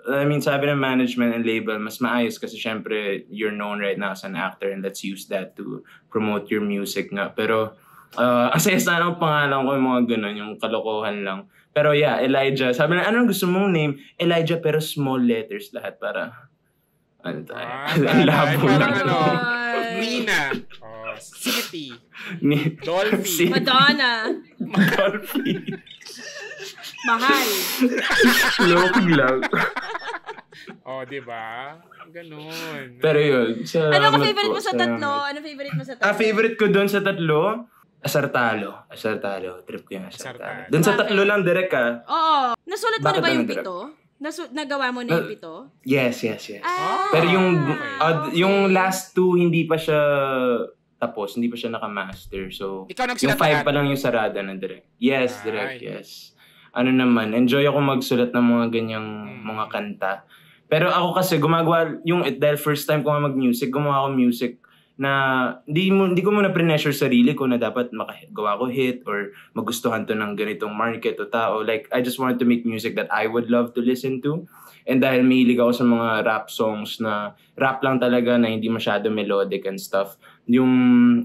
I mean, sabi ng management and label, mas maayos kasi syempre, you're known right now as an actor and let's use that to promote your music nga. Pero, ang saya-saya ng pangalan ko, yung mga ganun, yung kalokohan lang. Pero yeah, Elijah. Sabi na, anong gusto mong name? Elijah, pero small letters lahat para, labo lang. Nina. City. Dolphy. Madonna. Dolphy. Mahal. Looking lang. Diba? Ganun. Pero yun. Ano ka favorite mo sa tatlo? Ano favorite mo sa tatlo? Favorite ko doon sa tatlo? Asar Talo. Trip ko yung Asar Talo. Doon sa tatlo lang, Direk Oo. Nasulat mo na ba yung 7? Nagawa mo na yung 7? Yes. Pero yung last 2, hindi pa siya tapos, hindi pa siya nakamaster. So, yung 5 pa lang yung sarada na Direk. Yes, Direk, yes. Ano naman, enjoy ako magsulat ng mga ganyang mga kanta. Pero ako kasi gumagawa, dahil first time ko mag-music, gumawa ako music na hindi ko muna pre-pressure sarili ko na dapat makagawa ko hit or magustuhan to ng ganitong market o tao. Like, I just wanted to make music that I would love to listen to. And dahil mahilig ako sa mga rap songs na rap lang talaga na hindi masyado melodic and stuff, yung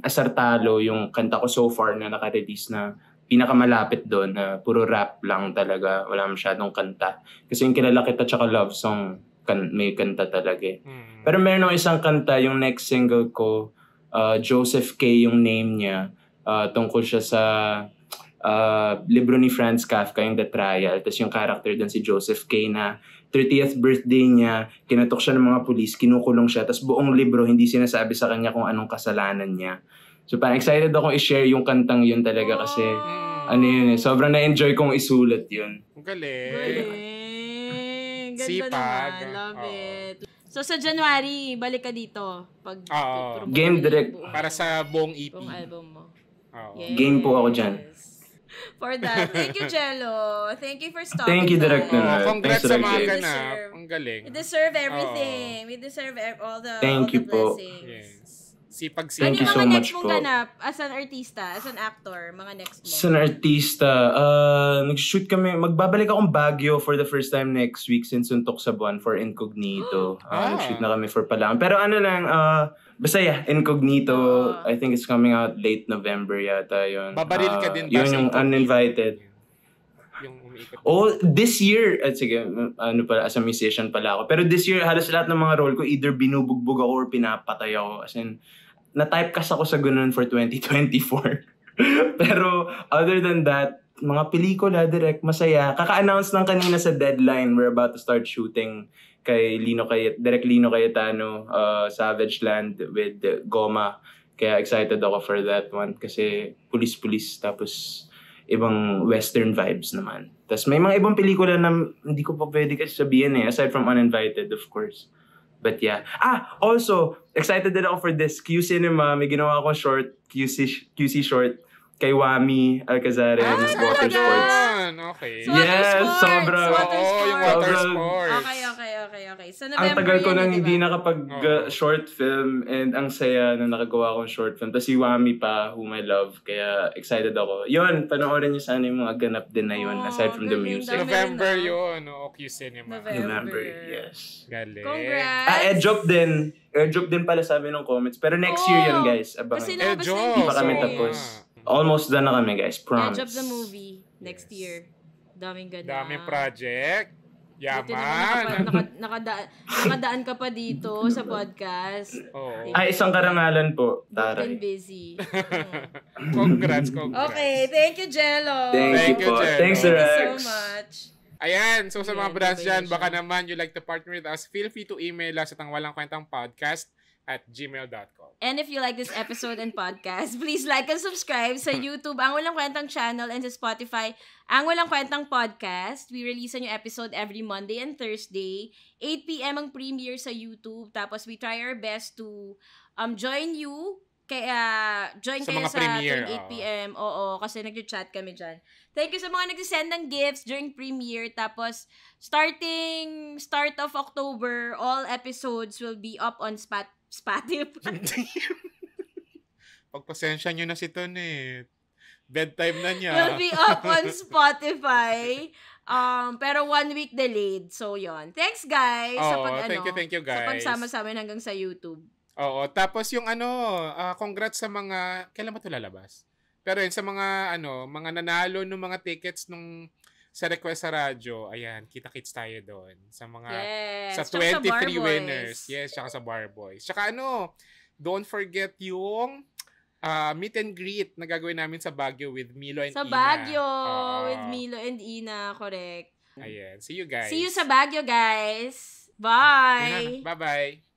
Asar Talo, yung kanta ko so far na naka-release na pinakamalapit doon na puro rap lang talaga, wala masyadong kanta. Kasi yung Kilala Kita tsaka Love Song, may kanta talaga eh. Pero meron ng isang kanta, yung next single ko, Joseph K yung name niya, tungkol siya sa libro ni Franz Kafka, yung The Trial. Tapos yung character doon si Joseph K. na 30th birthday niya, kinatok siya ng mga pulis, kinukulong siya. Tapos buong libro, hindi sinasabi sa kanya kung anong kasalanan niya. So parang excited akong i-share yung kantang yun talaga kasi sobrang na-enjoy kong isulat yun. Galing. Ganda Sipag. naman. Love it. So sa January, balik ka dito. Game direct. Para sa buong EP. Buong album mo. Yes. Game po ako dyan. For that. Thank you, Jello. Thank you for stopping. Thank you, Direct. Congrats sa mga ganap. Ang galing. We deserve everything. We deserve all the blessings. Yes. Sipag. Thank you so mga much next mong ganap as an artista, as an actor, mga next mo? As an artista, nag-shoot kami, magbabalik akong Baguio for the first time next week since suntok sa buwan for Incognito. Nag-shoot na kami for palang. Pero basta Incognito, I think it's coming out late November yata yun. Babaril ka din ba? Yun yung Uninvited. Yung umiikot. This year, sige, as a musician pala ako. Pero this year, halos lahat ng mga role ko, either binubugbog ako or pinapatay ako. As in, na-typecast ako sa ganun for 2024. Pero, other than that, mga pelikula, direct, masaya. Kaka-announce lang kanina sa Deadline, we're about to start shooting kay Direct Lino Cayetano, Savage Land with Goma. Kaya excited ako for that one kasi pulis-pulis, tapos ibang western vibes naman. Tapos may mga ibang pelikula na hindi ko pa pwede kasi sabihin aside from Uninvited, of course. But yeah. Also, excited din ako for this Q Cinema. May ginawa akong short, QC short, kay Wami Alcazares, Water Sports. Okay. Yes, sobrang. Yung water sports. Okay. So, November ang tagal ko yan, nang diba? hindi nakapag-short film and ang saya na nakagawa akong short film. Tapos si Wami pa, whom I love. Kaya excited ako. Yun, panoorin niyo sana yung mga ganap din na yun aside from the music. November yun, Q Cinema. November, yes. Galing. Congrats! AirDrop din pala sabi ng comments. Pero next year yun, guys. Kasi Abangan. nabas na yung Hindi pa kami teaser. tapos. Almost done na kami, guys. Promise. AirDrop the movie next year. Daming ganda. Daming project. Buti Yaman. naman nakadaan ka pa dito sa podcast. Isang karangalan po, Taray. Been busy. Congrats. Okay, thank you, Jello. Thank you po. Jello. Thanks, Thank Rex. you so much. Ayan, so sa mga Ayan, brands dyan, iba baka naman you like to partner with us, feel free to email us at angwalangkwentangpodcast@gmail.com. And if you like this episode and podcast, please like and subscribe sa YouTube, Ang Walang Kwentang Channel, and sa Spotify, Ang Walang Kwentang Podcast. We release a new episode every Monday and Thursday. 8 p.m. ang premiere sa YouTube. Tapos we try our best to join you. Kaya join Sa kayo mga sa premiere, 8 p.m. Oo, kasi nag-chat kami dyan. Thank you sa mga nagsisend ng gifts during premiere. Tapos, start of October, all episodes will be up on Spotify. Pagpasensya nyo na si Tonet. Bedtime na niya. Will be up on Spotify. Pero 1 week delayed. So, yon. Thanks, guys. Thank you, guys. Sa pagsama-sama hanggang sa YouTube. Oo. Tapos yung congrats sa mga, kailan ba ito lalabas? Pero yun, sa mga, mga nanalo ng mga tickets sa request sa radyo, ayan, kita-kits tayo doon. Sa mga, sa 23 winners. Yes, tsaka sa Bar Boys. Tsaka don't forget yung meet and greet na gagawin namin sa Baguio with Milo and Ina. Sa Baguio with Milo and Ina, correct. Ayan, see you guys. See you sa Baguio, guys. Bye! Bye-bye.